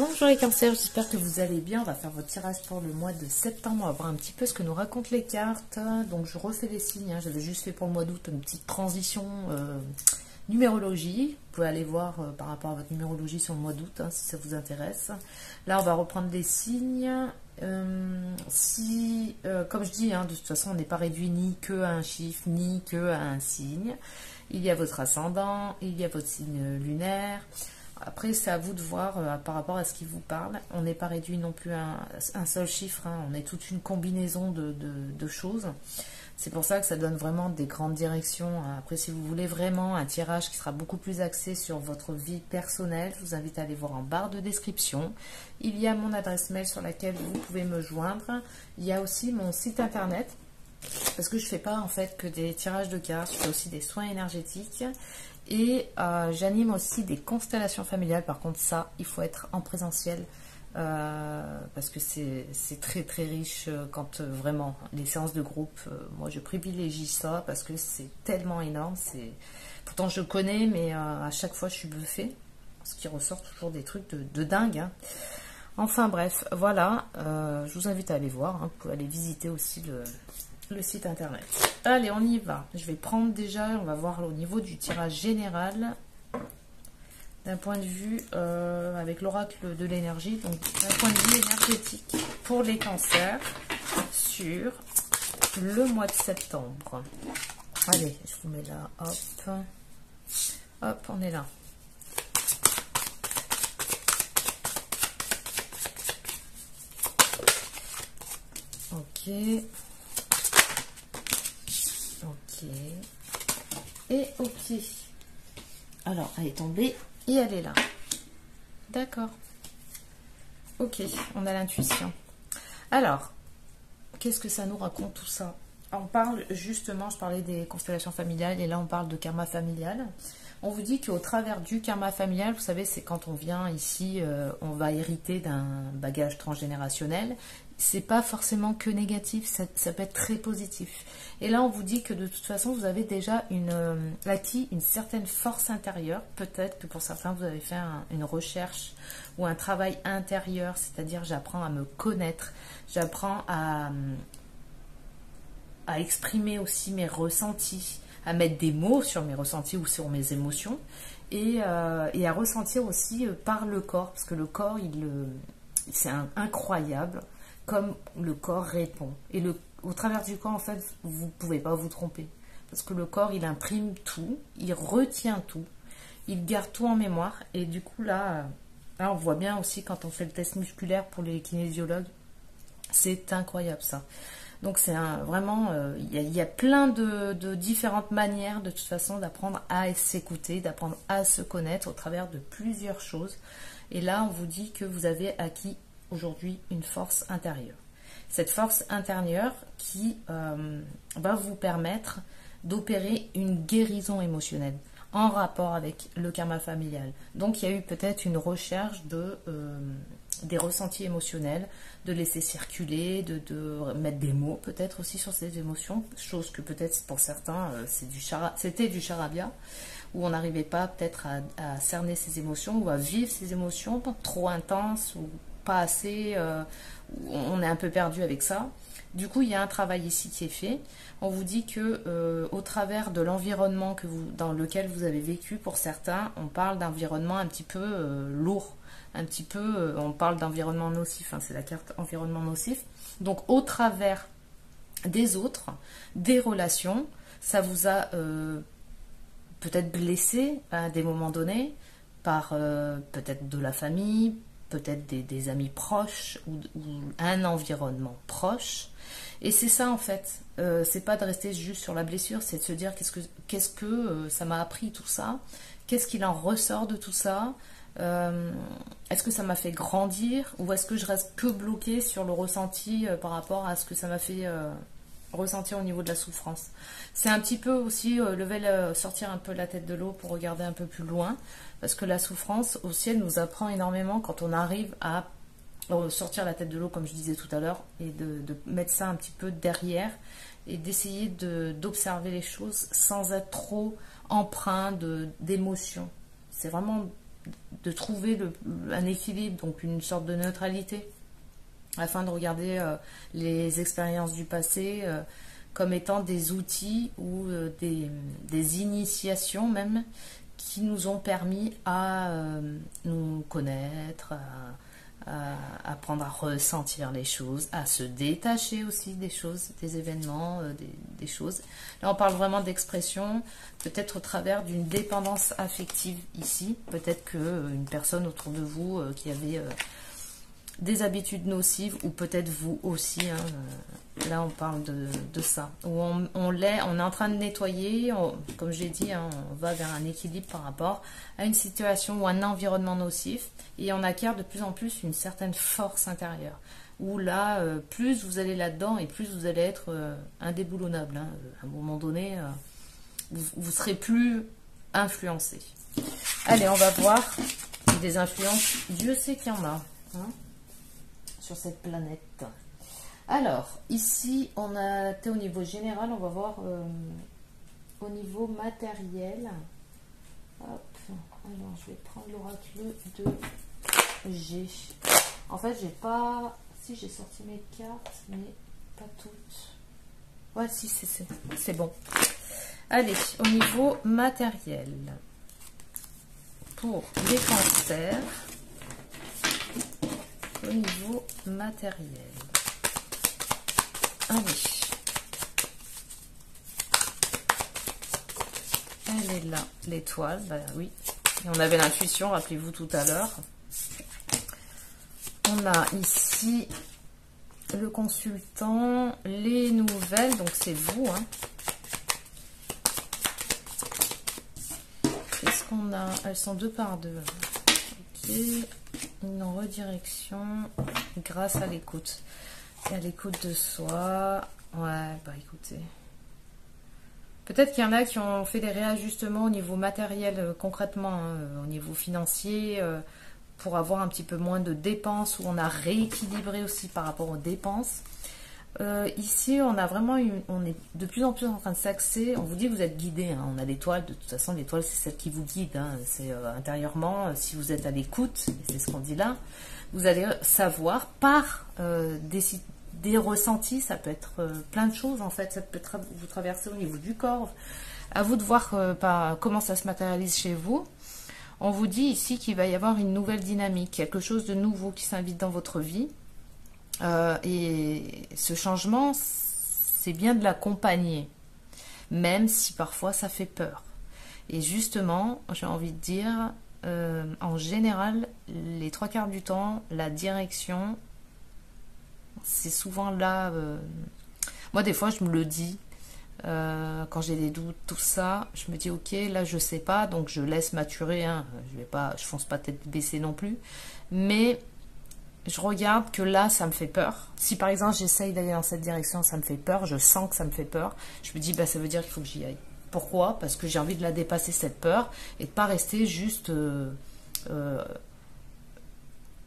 Bonjour les cancers, j'espère que vous allez bien. On va faire votre tirage pour le mois de septembre. On va voir un petit peu ce que nous racontent les cartes. Donc je refais les signes, hein. J'avais juste fait pour le mois d'août une petite transition numérologie. Vous pouvez aller voir par rapport à votre numérologie sur le mois d'août, hein, si ça vous intéresse. Là on va reprendre les signes. Comme je dis, hein, de toute façon on n'est pas réduit ni que à un chiffre, ni que à un signe. Il y a votre ascendant, il y a votre signe lunaire. Après, c'est à vous de voir par rapport à ce qui vous parle. On n'est pas réduit non plus à un seul chiffre, hein. On est toute une combinaison de choses. C'est pour ça que ça donne vraiment des grandes directions. Après, si vous voulez vraiment un tirage qui sera beaucoup plus axé sur votre vie personnelle, je vous invite à aller voir en barre de description. Il y a mon adresse mail sur laquelle vous pouvez me joindre. Il y a aussi mon site internet. Parce que je ne fais pas en fait que des tirages de cartes, je fais aussi des soins énergétiques. Et j'anime aussi des constellations familiales. Par contre, ça, il faut être en présentiel parce que c'est très très riche quand vraiment les séances de groupe. Moi, je privilégie ça parce que c'est tellement énorme. Pourtant, je connais, mais à chaque fois, je suis bluffée. Parce qu'il ressort toujours des trucs de dingue. Hein. Enfin bref, voilà. Je vous invite à aller voir. Hein. Vous pouvez aller visiter aussi le site internet. Allez, on y va. Je vais prendre déjà, on va voir au niveau du tirage général, d'un point de vue avec l'oracle de l'énergie, donc d'un point de vue énergétique pour les cancers sur le mois de septembre. Allez, je vous mets là, hop, hop, on est là. Ok. Ok. Et ok. Alors, elle est tombée et elle est là. D'accord. Ok, on a l'intuition. Alors, qu'est-ce que ça nous raconte tout ça? On parle justement, je parlais des constellations familiales et là on parle de karma familial. On vous dit qu'au travers du karma familial, vous savez, c'est quand on vient ici, on va hériter d'un bagage transgénérationnel. C'est pas forcément que négatif, ça peut être très positif. Et là, on vous dit que de toute façon, vous avez déjà acquis une certaine force intérieure. Peut-être que pour certains, vous avez fait une recherche ou un travail intérieur, c'est-à-dire j'apprends à me connaître, j'apprends à exprimer aussi mes ressentis, à mettre des mots sur mes ressentis ou sur mes émotions et à ressentir aussi par le corps, parce que le corps, c'est incroyable comme le corps répond. Et au travers du corps, en fait, vous ne pouvez pas vous tromper. Parce que le corps, il imprime tout, il retient tout, il garde tout en mémoire. Et du coup, là, on voit bien aussi quand on fait le test musculaire pour les kinésiologues, c'est incroyable ça. Donc c'est vraiment, il y a plein de différentes manières de toute façon d'apprendre à s'écouter, d'apprendre à se connaître au travers de plusieurs choses. Et là, on vous dit que vous avez acquis aujourd'hui une force intérieure. Cette force intérieure qui va vous permettre d'opérer une guérison émotionnelle en rapport avec le karma familial. Donc il y a eu peut-être une recherche des ressentis émotionnels, de laisser circuler, de mettre des mots peut-être aussi sur ces émotions, chose que peut-être pour certains c'était du charabia, où on n'arrivait pas peut-être à cerner ses émotions ou à vivre ses émotions trop intenses ou pas assez, on est un peu perdu avec ça. Du coup, il y a un travail ici qui est fait. On vous dit que au travers de l'environnement dans lequel vous avez vécu, pour certains, on parle d'environnement un petit peu lourd, un petit peu, on parle d'environnement nocif, hein, c'est la carte environnement nocif. Donc, au travers des autres, des relations, ça vous a peut-être blessé à des moments donnés, par peut-être de la famille, peut-être des amis proches ou un environnement proche. Et c'est ça en fait, c'est pas de rester juste sur la blessure, c'est de se dire qu'est-ce que ça m'a appris tout ça, qu'est-ce qu'il en ressort de tout ça, est-ce que ça m'a fait grandir ou est-ce que je reste que bloquée sur le ressenti par rapport à ce que ça m'a fait ressentir au niveau de la souffrance. C'est un petit peu aussi sortir un peu la tête de l'eau pour regarder un peu plus loin, parce que la souffrance aussi, elle nous apprend énormément quand on arrive à sortir la tête de l'eau, comme je disais tout à l'heure, et de mettre ça un petit peu derrière et d'essayer d'observer les choses sans être trop empreint d'émotions. C'est vraiment de trouver un équilibre, donc une sorte de neutralité, afin de regarder les expériences du passé comme étant des outils ou des initiations même qui nous ont permis à nous connaître, à apprendre à ressentir les choses, à se détacher aussi des choses, des événements, des choses. Là, on parle vraiment d'expression, peut-être au travers d'une dépendance affective ici. Peut-être qu'une personne autour de vous qui avait des habitudes nocives, ou peut-être vous aussi, hein, là on parle de ça, où on est en train de nettoyer, comme j'ai dit, hein, on va vers un équilibre par rapport à une situation ou un environnement nocif, et on acquiert de plus en plus une certaine force intérieure, où là, plus vous allez là-dedans, et plus vous allez être indéboulonnable, hein. À un moment donné, vous serez plus influencé. Allez, on va voir des influences, Dieu sait qu'il y en a, hein, sur cette planète. Alors, ici, on a été au niveau général, on va voir au niveau matériel. Hop, alors je vais prendre l'oracle de G. En fait, j'ai pas... Si, j'ai sorti mes cartes, mais pas toutes. Ouais, si, c'est bon. Allez, au niveau matériel. Pour les cancers, au niveau matériel. Allez. Elle est là, l'étoile, bah oui. Et on avait l'intuition, rappelez-vous tout à l'heure. On a ici le consultant, les nouvelles, donc c'est vous, hein. Qu'est-ce qu'on a? Elles sont 2 par 2. Ok. Une redirection grâce à l'écoute. Et à l'écoute de soi. Ouais, bah écoutez. Peut-être qu'il y en a qui ont fait des réajustements au niveau matériel concrètement, hein, au niveau financier, pour avoir un petit peu moins de dépenses, ou on a rééquilibré aussi par rapport aux dépenses. Ici, on a vraiment on est de plus en plus en train de s'axer. On vous dit que vous êtes guidé, hein. On a l'étoile, de toute façon, l'étoile, c'est celle qui vous guide, hein. C'est intérieurement, si vous êtes à l'écoute, c'est ce qu'on dit là, vous allez savoir par des ressentis, ça peut être plein de choses en fait, ça peut vous traverser au niveau du corps. À vous de voir comment ça se matérialise chez vous. On vous dit ici qu'il va y avoir une nouvelle dynamique, quelque chose de nouveau qui s'invite dans votre vie. Et ce changement, c'est bien de l'accompagner, même si parfois ça fait peur. Et justement, j'ai envie de dire, en général, les 3/4 du temps, la direction, c'est souvent là. Moi, des fois, je me le dis, quand j'ai des doutes, tout ça, je me dis, ok, là, je sais pas, donc je laisse maturer, hein. Je fonce pas tête baissée non plus, mais je regarde que là, ça me fait peur. Si par exemple, j'essaye d'aller dans cette direction, ça me fait peur, je sens que ça me fait peur, je me dis, bah, ça veut dire qu'il faut que j'y aille. Pourquoi? Parce que j'ai envie de la dépasser, cette peur, et de pas rester juste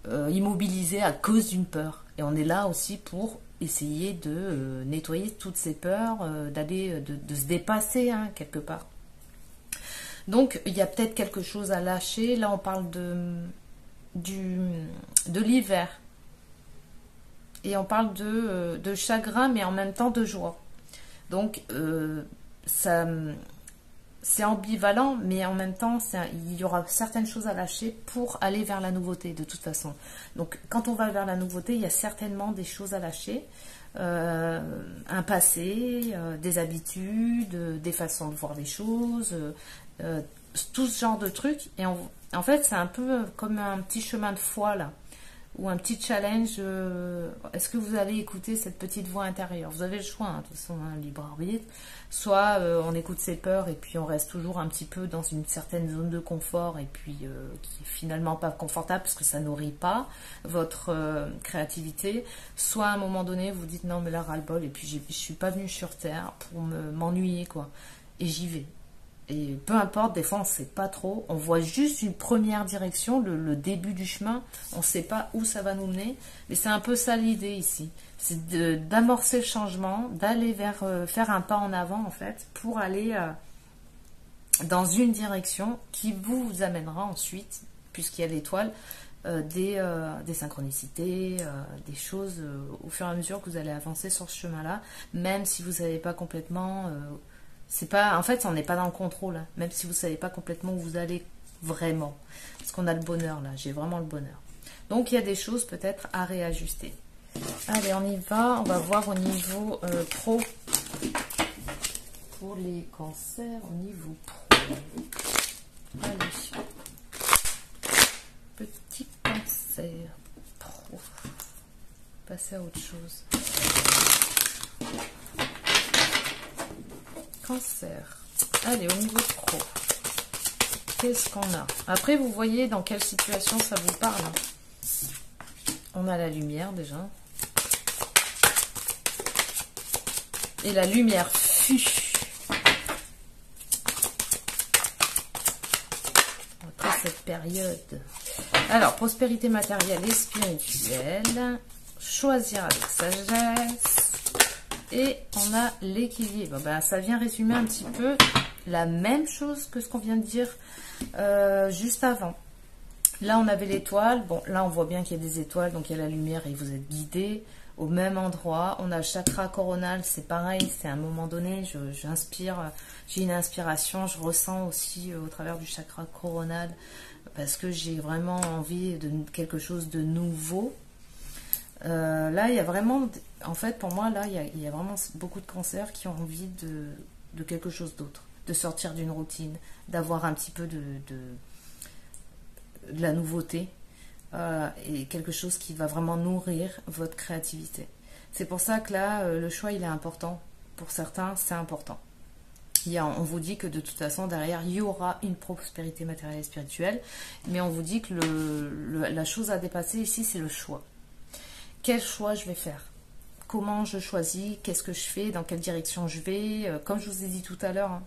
immobilisé à cause d'une peur. Et on est là aussi pour essayer de nettoyer toutes ces peurs, de se dépasser, hein, quelque part. Donc, il y a peut-être quelque chose à lâcher. Là, on parle de l'hiver. Et on parle de chagrin, mais en même temps de joie. Donc, c'est ambivalent, mais en même temps, il y aura certaines choses à lâcher pour aller vers la nouveauté, de toute façon. Donc, quand on va vers la nouveauté, il y a certainement des choses à lâcher. Un passé, des habitudes, des façons de voir les choses, tout ce genre de trucs. Et en fait, c'est un peu comme un petit chemin de foi, là, ou un petit challenge. Est-ce que vous allez écouter cette petite voix intérieure? Vous avez le choix, hein, de toute façon, un libre arbitre. Soit on écoute ses peurs et puis on reste toujours un petit peu dans une certaine zone de confort, et puis qui est finalement pas confortable parce que ça nourrit pas votre créativité. Soit à un moment donné, vous dites non mais là ras-le-bol, et puis je suis pas venue sur Terre pour m'ennuyer, quoi. Et j'y vais. Et peu importe, des fois on ne sait pas trop, on voit juste une première direction, le début du chemin, on ne sait pas où ça va nous mener, mais c'est un peu ça l'idée ici, c'est d'amorcer le changement, d'aller vers, faire un pas en avant en fait, pour aller dans une direction qui vous amènera ensuite puisqu'il y a l'étoile, des synchronicités, des choses au fur et à mesure que vous allez avancer sur ce chemin-là, même si vous ne savez pas complètement, c'est pas, en fait, on n'est pas dans le contrôle, hein, même si vous ne savez pas complètement où vous allez vraiment, parce qu'on a le bonheur là, j'ai vraiment le bonheur. Donc il y a des choses peut-être à réajuster. Allez, on y va, on va voir au niveau pro, pour les cancers, au niveau pro. Allez. Petit cancer pro. Passer à autre chose. Cancer. Allez, au niveau pro. Qu'est-ce qu'on a? Après, vous voyez dans quelle situation ça vous parle. On a la lumière déjà. Et la lumière fut. Après cette période. Alors, prospérité matérielle et spirituelle. Choisir avec sagesse. Et on a l'équilibre. Ben, ça vient résumer un petit peu la même chose que ce qu'on vient de dire juste avant. Là, on avait l'étoile. Bon, là, on voit bien qu'il y a des étoiles. Donc, il y a la lumière et vous êtes guidé au même endroit. On a le chakra coronal. C'est pareil. C'est à un moment donné, j'inspire. J'ai une inspiration. Je ressens aussi au travers du chakra coronal parce que j'ai vraiment envie de quelque chose de nouveau. Là, il y a vraiment... En fait, pour moi, là, il y a vraiment beaucoup de cancers qui ont envie de quelque chose d'autre. De sortir d'une routine. D'avoir un petit peu de la nouveauté. Et quelque chose qui va vraiment nourrir votre créativité. C'est pour ça que là, le choix, il est important. Pour certains, c'est important. On vous dit que de toute façon, derrière, il y aura une prospérité matérielle et spirituelle. Mais on vous dit que la chose à dépasser ici, c'est le choix. Quel choix je vais faire? Comment je choisis? Qu'est-ce que je fais? Dans quelle direction je vais? Comme je vous ai dit tout à l'heure, hein,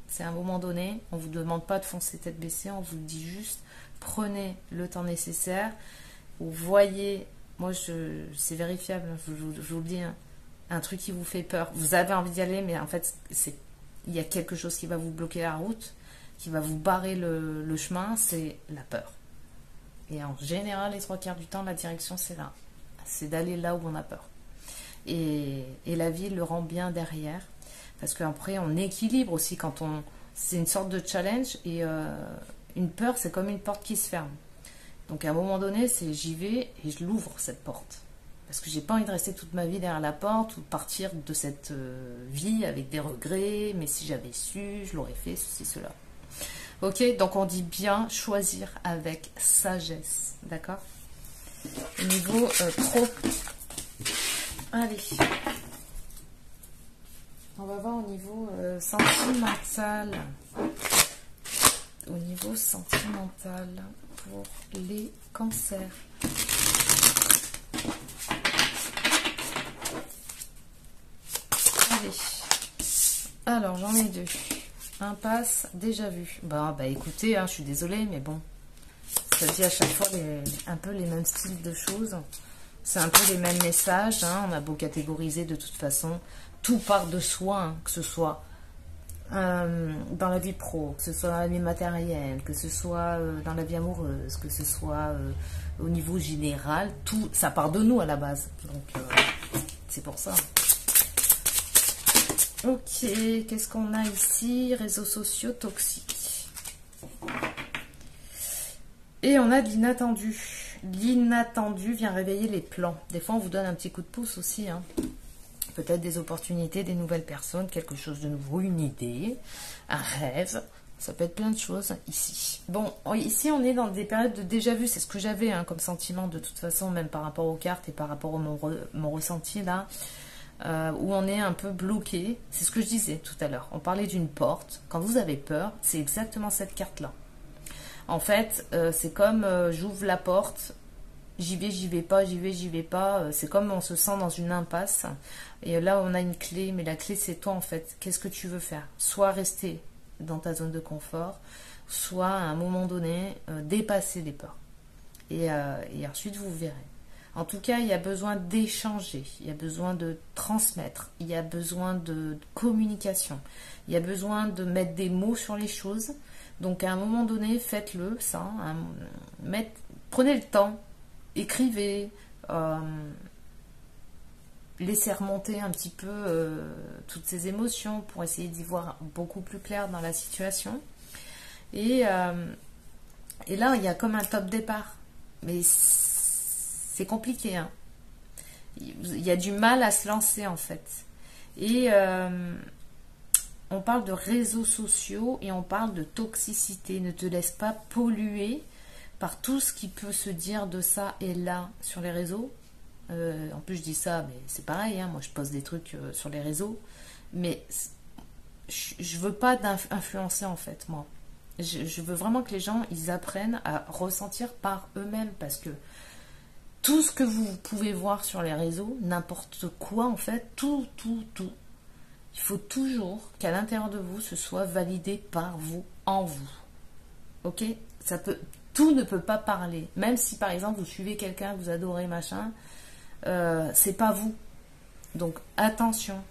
c'est à un moment donné, on ne vous demande pas de foncer tête baissée, on vous dit juste, prenez le temps nécessaire. Vous voyez, moi, c'est vérifiable, je vous le dis, hein, un truc qui vous fait peur. Vous avez envie d'y aller, mais en fait, il y a quelque chose qui va vous bloquer la route, qui va vous barrer le chemin, c'est la peur. Et en général, les 3/4 du temps, la direction, c'est là. C'est d'aller là où on a peur. Et la vie le rend bien derrière. Parce qu'après, on équilibre aussi quand on... C'est une sorte de challenge. Et une peur, c'est comme une porte qui se ferme. Donc à un moment donné, c'est j'y vais et je l'ouvre, cette porte. Parce que j'ai pas envie de rester toute ma vie derrière la porte ou de partir de cette vie avec des regrets. Mais si j'avais su, je l'aurais fait, ceci, cela. Ok, donc on dit bien choisir avec sagesse. D'accord? Au niveau pro. Allez. On va voir au niveau sentimental. Au niveau sentimental pour les cancers. Allez. Alors, j'en ai deux. Impasse, déjà vu. Bah écoutez, hein, je suis désolée, mais bon. Ça dit à chaque fois un peu les mêmes styles de choses. C'est un peu les mêmes messages. Hein. On a beau catégoriser de toute façon. Tout part de soi, hein, que ce soit dans la vie pro, que ce soit dans la vie matérielle, que ce soit dans la vie amoureuse, que ce soit au niveau général. Tout, ça part de nous à la base. Donc, c'est pour ça. Ok, qu'est-ce qu'on a ici? Réseaux sociaux toxiques. Et on a de l'inattendu. L'inattendu vient réveiller les plans. Des fois, on vous donne un petit coup de pouce aussi. Hein. Peut-être des opportunités, des nouvelles personnes, quelque chose de nouveau, une idée, un rêve. Ça peut être plein de choses ici. Bon, ici, on est dans des périodes de déjà-vu. C'est ce que j'avais hein, comme sentiment de toute façon, même par rapport aux cartes et par rapport à mon ressenti là. Où on est un peu bloqué. C'est ce que je disais tout à l'heure. On parlait d'une porte. Quand vous avez peur, c'est exactement cette carte-là. En fait, c'est comme j'ouvre la porte, j'y vais pas, j'y vais pas. C'est comme on se sent dans une impasse. Et là, on a une clé, mais la clé, c'est toi en fait. Qu'est-ce que tu veux faire? Soit rester dans ta zone de confort, soit à un moment donné, dépasser les peurs. Et ensuite, vous verrez. En tout cas, il y a besoin d'échanger, il y a besoin de transmettre, il y a besoin de communication, il y a besoin de mettre des mots sur les choses, Donc à un moment donné, faites-le, ça. Prenez le temps, écrivez, laissez remonter un petit peu toutes ces émotions pour essayer d'y voir beaucoup plus clair dans la situation. Et là, il y a comme un top départ. Mais c'est compliqué, hein. Il y a du mal à se lancer, en fait. Et on parle de réseaux sociaux et on parle de toxicité. Ne te laisse pas polluer par tout ce qui peut se dire de ça et là sur les réseaux. En plus, je dis ça, mais c'est pareil, hein. Moi, je poste des trucs sur les réseaux. Mais je veux pas influencer, en fait, moi. Je veux vraiment que les gens, ils apprennent à ressentir par eux-mêmes. Parce que tout ce que vous pouvez voir sur les réseaux, n'importe quoi, en fait, tout. Il faut toujours qu'à l'intérieur de vous, ce soit validé par vous, en vous. Ok? Tout ne peut pas parler. Même si, par exemple, vous suivez quelqu'un que vous adorez, machin, c'est pas vous. Donc, attention.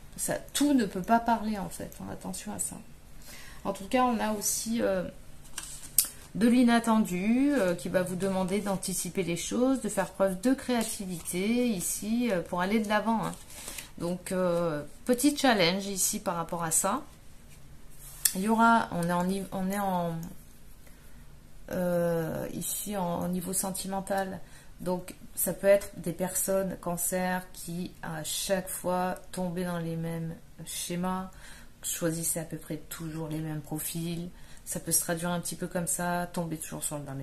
Tout ne peut pas parler, en fait. Hein, attention à ça. En tout cas, on a aussi de l'inattendu qui va vous demander d'anticiper les choses, de faire preuve de créativité ici pour aller de l'avant. Hein. Donc, petit challenge ici par rapport à ça. Il y aura, ici en niveau sentimental. Donc, ça peut être des personnes cancer qui à chaque fois tombaient dans les mêmes schémas, choisissaient à peu près toujours les mêmes profils. Ça peut se traduire un petit peu comme ça, tomber toujours dans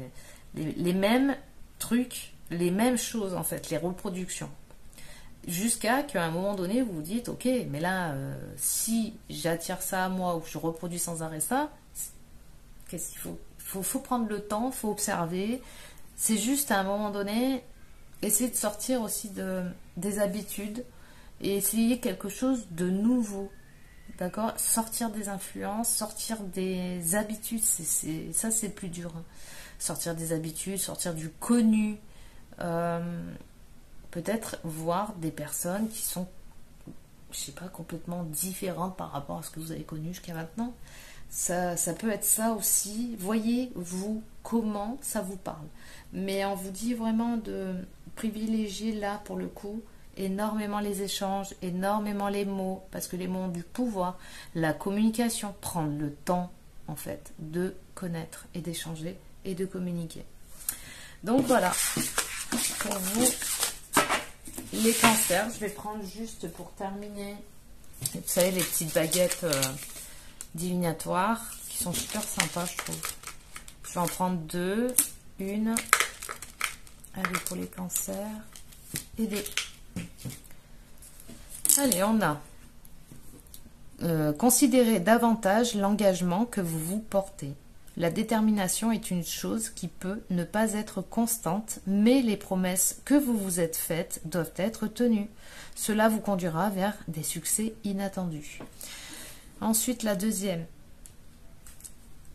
les mêmes trucs, les mêmes choses en fait, les reproductions. Jusqu'à qu'à un moment donné, vous vous dites, ok, mais là, si j'attire ça à moi ou que je reproduis sans arrêt ça, qu'est-ce qu'il faut ? Faut prendre le temps, faut observer. C'est juste à un moment donné, essayer de sortir aussi des habitudes et essayer quelque chose de nouveau. D'accord ? Sortir des influences, sortir des habitudes, ça c'est le plus dur. Hein. Sortir des habitudes, sortir du connu. Peut-être voir des personnes qui sont, je sais pas, complètement différentes par rapport à ce que vous avez connu jusqu'à maintenant. Ça peut être ça aussi. Voyez, vous, comment ça vous parle. Mais on vous dit vraiment de privilégier là, pour le coup, énormément les échanges, énormément les mots, parce que les mots ont du pouvoir. La communication, prendre le temps, en fait, de connaître et d'échanger et de communiquer. Donc voilà, pour vous, les cancers, je vais prendre juste pour terminer, vous savez, les petites baguettes divinatoires, qui sont super sympas, je trouve. Je vais en prendre deux, une, allez, pour les cancers, et des... Allez, on a considérez davantage l'engagement que vous vous portez. La détermination est une chose qui peut ne pas être constante, mais les promesses que vous vous êtes faites doivent être tenues. Cela vous conduira vers des succès inattendus. Ensuite, la deuxième.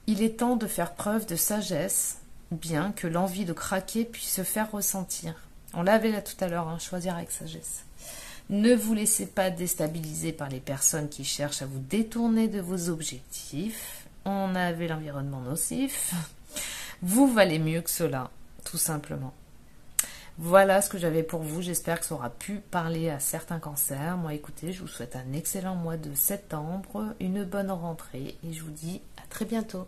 Il est temps de faire preuve de sagesse, bien que l'envie de craquer puisse se faire ressentir. On l'avait là tout à l'heure, hein, choisir avec sagesse. Ne vous laissez pas déstabiliser par les personnes qui cherchent à vous détourner de vos objectifs. On avait l'environnement nocif. Vous valez mieux que cela, tout simplement. Voilà ce que j'avais pour vous. J'espère que ça aura pu parler à certains cancers. Moi, écoutez, je vous souhaite un excellent mois de septembre, une bonne rentrée et je vous dis à très bientôt.